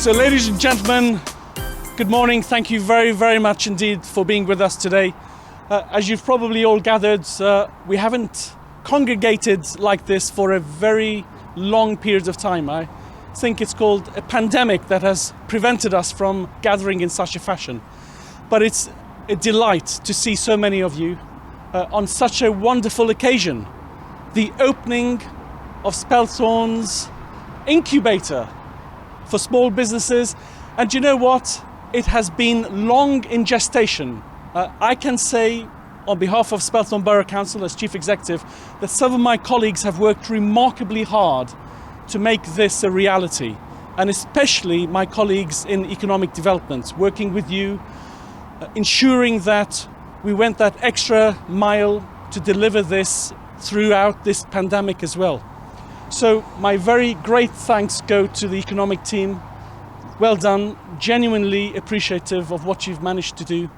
So ladies and gentlemen, good morning. Thank you very, very much indeed for being with us today. As you've probably all gathered, we haven't congregated like this for a very long period of time. I think it's called a pandemic that has prevented us from gathering in such a fashion. But it's a delight to see so many of you on such a wonderful occasion. The opening of Spelthorne's Incubator for small businesses. And you know what? It has been long in gestation. I can say on behalf of Spelthorne Borough Council as Chief Executive that some of my colleagues have worked remarkably hard to make this a reality. And especially my colleagues in economic development, working with you, ensuring that we went that extra mile to deliver this throughout this pandemic as well. So my very great thanks go to the economic team. Well done, genuinely appreciative of what you've managed to do.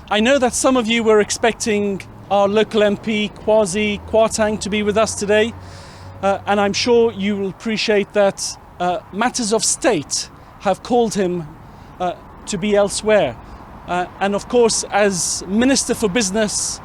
I know that some of you were expecting our local MP, Kwasi Kwarteng, to be with us today. And I'm sure you will appreciate that matters of state have called him to be elsewhere. And of course, as Minister for Business,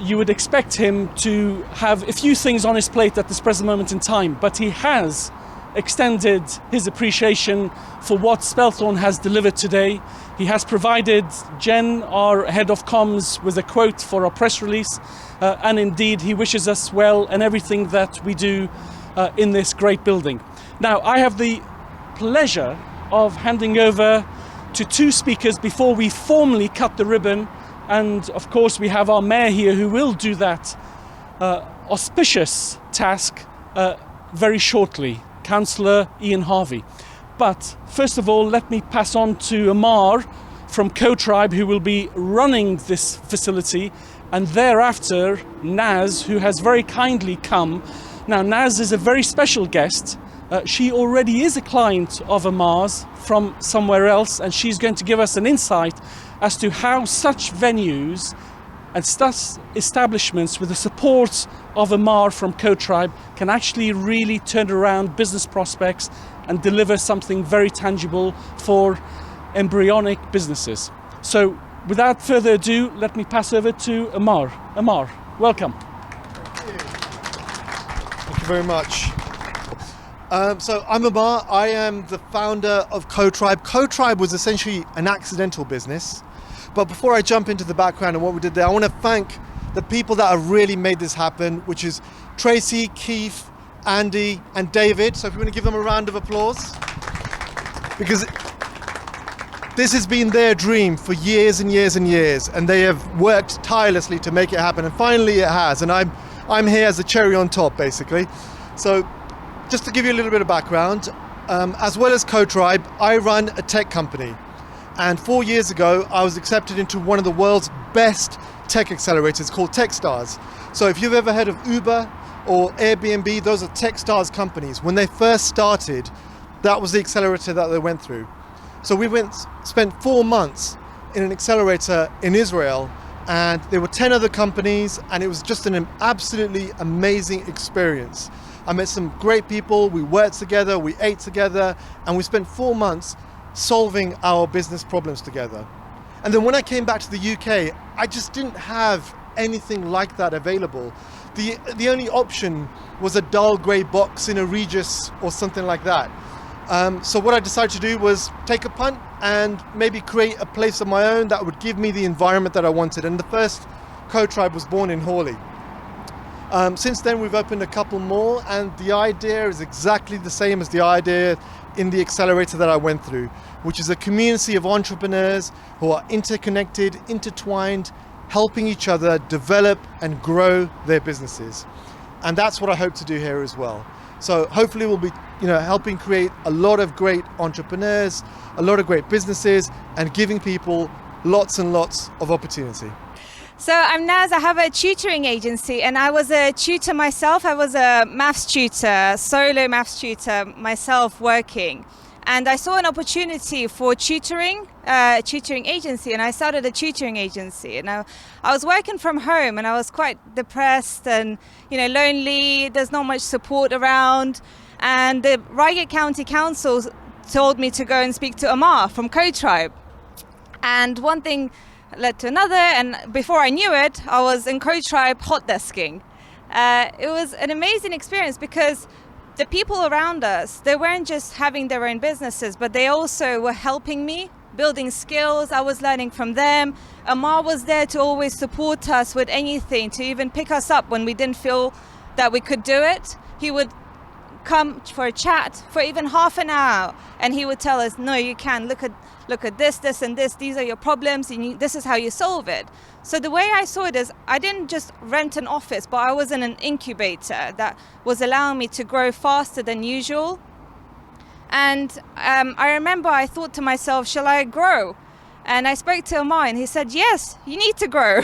you would expect him to have a few things on his plate at this present moment in time, but he has extended his appreciation for what Spelthorne has delivered today. He has provided Jen, our head of comms, with a quote for our press release, and indeed he wishes us well and everything that we do in this great building. Now, I have the pleasure of handing over to two speakers before we formally cut the ribbon. And of course, we have our mayor here who will do that auspicious task very shortly, Cllr Ian Harvey. But first of all, let me pass on to Amar from Cllr, who will be running this facility, and thereafter Naz, who has very kindly come. Now, Naz is a very special guest. She already is a client of Amar's from somewhere else, and she's going to give us an insight as to how such venues and such establishments with the support of Amar from Cllr can actually really turn around business prospects and deliver something very tangible for embryonic businesses. So without further ado, let me pass over to Amar. Amar, welcome. Thank you very much. So I'm Amar. I am the founder of Cllr. Cllr was essentially an accidental business. But before I jump into the background and what we did there, I want to thank the people that have really made this happen, which is Tracy, Keith, Andy, and David. So if you want to give them a round of applause. Because this has been their dream for years and years and years, and they have worked tirelessly to make it happen. And finally it has. And I'm here as a cherry on top, basically. So just to give you a little bit of background, as well as Cllr, I run a tech company. And 4 years ago, I was accepted into one of the world's best tech accelerators called Techstars. So if you've ever heard of Uber or Airbnb, those are Techstars companies. When they first started, that was the accelerator that they went through. So we spent 4 months in an accelerator in Israel, and there were 10 other companies, and it was just an absolutely amazing experience. I met some great people, we worked together, we ate together, and we spent 4 months solving our business problems together. And then when I came back to the UK, I just didn't have anything like that available. The only option was a dull grey box in a Regis or something like that. So what I decided to do was take a punt and maybe create a place of my own that would give me the environment that I wanted. And the first Cllr was born in Hawley. Since then, we've opened a couple more, and the idea is exactly the same as the idea in the accelerator that I went through, which is a community of entrepreneurs who are interconnected, intertwined, helping each other develop and grow their businesses. And that's what I hope to do here as well. So hopefully we'll be, helping create a lot of great entrepreneurs, a lot of great businesses, and giving people lots and lots of opportunity. So I'm Naz, I have a tutoring agency, and I was a tutor myself. I was a maths tutor, solo maths tutor myself working. And I saw an opportunity for tutoring agency, and I started a tutoring agency. And I was working from home, and I was quite depressed and lonely. There's not much support around. And the Reigate County Council told me to go and speak to Amar from CoTribe. And one thing led to another, and before I knew it, I was in CoTribe hot desking. It was an amazing experience because the people around us, they weren't just having their own businesses, but they also were helping me, building skills. I was learning from them. Amar was there to always support us with anything, to even pick us up when we didn't feel that we could do it. He would come for a chat for even half an hour, and he would tell us, no, you can, look at this and this, these are your problems, and this is how you solve it. So the way I saw it is, I didn't just rent an office, but I was in an incubator that was allowing me to grow faster than usual. And I remember I thought to myself, shall I grow? And I spoke to Amar, and he said, yes, you need to grow.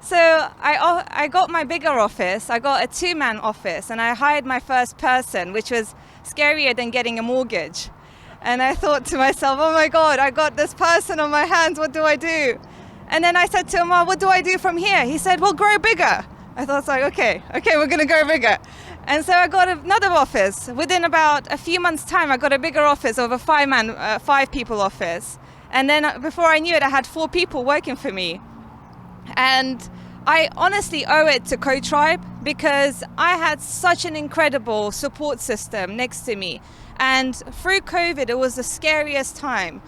So I got my bigger office. I got a 2-man office, and I hired my first person, which was scarier than getting a mortgage. And I thought to myself, oh my God, I got this person on my hands, what do I do? And then I said to him, what do I do from here? He said, well, grow bigger. I thought, like, okay, we're gonna grow bigger. And so I got another office. Within about a few months' time, I got a bigger office of a 5-people office. And then before I knew it, I had 4 people working for me. And I honestly owe it to CoTribe because I had such an incredible support system next to me. And through COVID, it was the scariest time.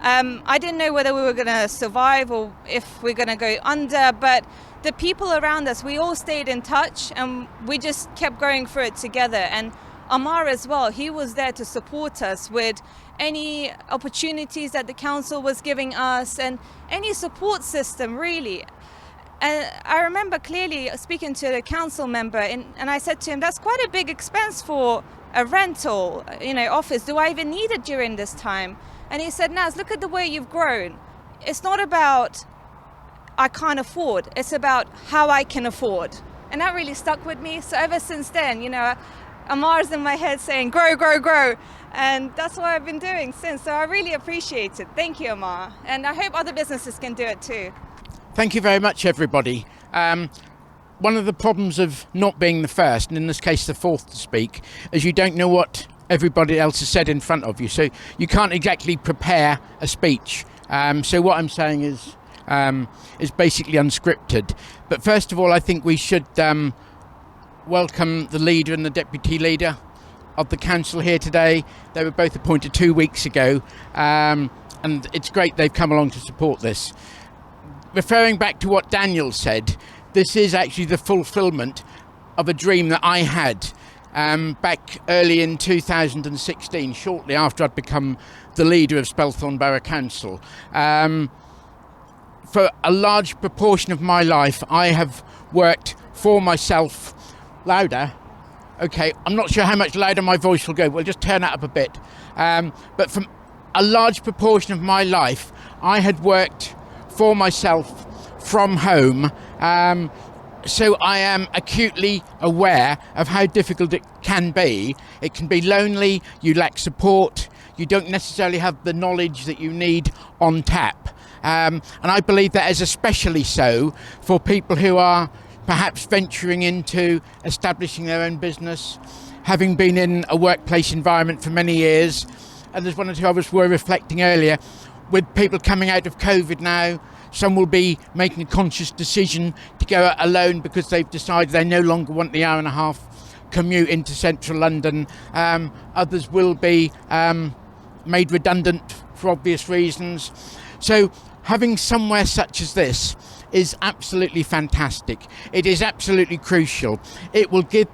I didn't know whether we were going to survive or if we're going to go under, but the people around us, we all stayed in touch and we just kept going through it together. And Amar as well, he was there to support us with any opportunities that the council was giving us and any support system, really. And I remember clearly speaking to the council member, and I said to him, that's quite a big expense for a rental, office. Do I even need it during this time? And he said, Naz, look at the way you've grown. It's not about I can't afford, it's about how I can afford. And that really stuck with me. So ever since then, Amar's in my head saying, grow, grow, grow. And that's what I've been doing since. So I really appreciate it. Thank you, Amar. And I hope other businesses can do it too. Thank you very much, everybody. One of the problems of not being the first, and in this case the fourth to speak, is you don't know what everybody else has said in front of you. So you can't exactly prepare a speech. So what I'm saying is basically unscripted. But first of all, I think we should welcome the leader and the deputy leader of the council here today. They were both appointed 2 weeks ago, and it's great they've come along to support this. Referring back to what Daniel said, this is actually the fulfilment of a dream that I had back early in 2016, shortly after I'd become the leader of Spelthorne Borough Council. For a large proportion of my life, I have worked for myself. Louder? Okay, I'm not sure how much louder my voice will go. We'll just turn that up a bit. But from a large proportion of my life, I had worked for myself from home, so I am acutely aware of how difficult it can be. It can be lonely, you lack support, you don't necessarily have the knowledge that you need on tap. And I believe that is especially so for people who are perhaps venturing into establishing their own business, having been in a workplace environment for many years. And there's one or two of us were reflecting earlier, with people coming out of COVID now, some will be making a conscious decision to go alone because they've decided they no longer want the hour-and-a-half commute into central London. Others will be made redundant for obvious reasons. So having somewhere such as this is absolutely fantastic. It is absolutely crucial. It will give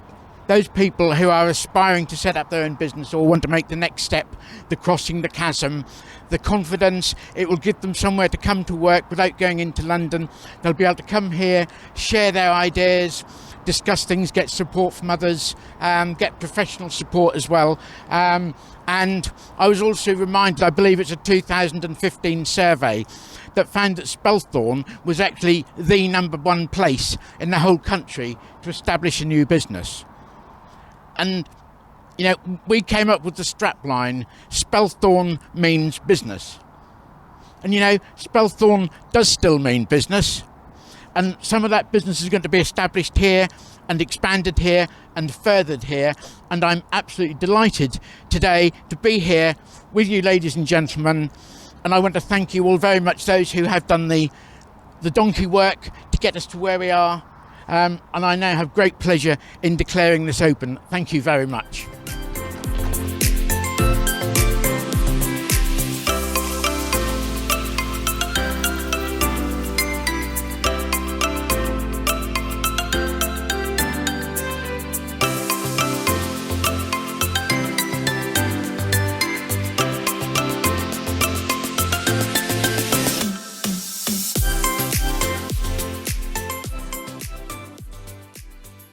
those people who are aspiring to set up their own business or want to make the next step, the crossing the chasm, the confidence. It will give them somewhere to come to work without going into London. They'll be able to come here, share their ideas, discuss things, get support from others, get professional support as well. And I was also reminded, I believe it's a 2015 survey, that found that Spelthorne was actually the #1 place in the whole country to establish a new business. And, we came up with the strapline, Spelthorne means business. And, Spelthorne does still mean business. and some of that business is going to be established here and expanded here and furthered here, and I'm absolutely delighted today to be here with you, ladies and gentlemen, and I want to thank you all very much, those who have done the donkey work to get us to where we are, and I now have great pleasure in declaring this open. Thank you very much.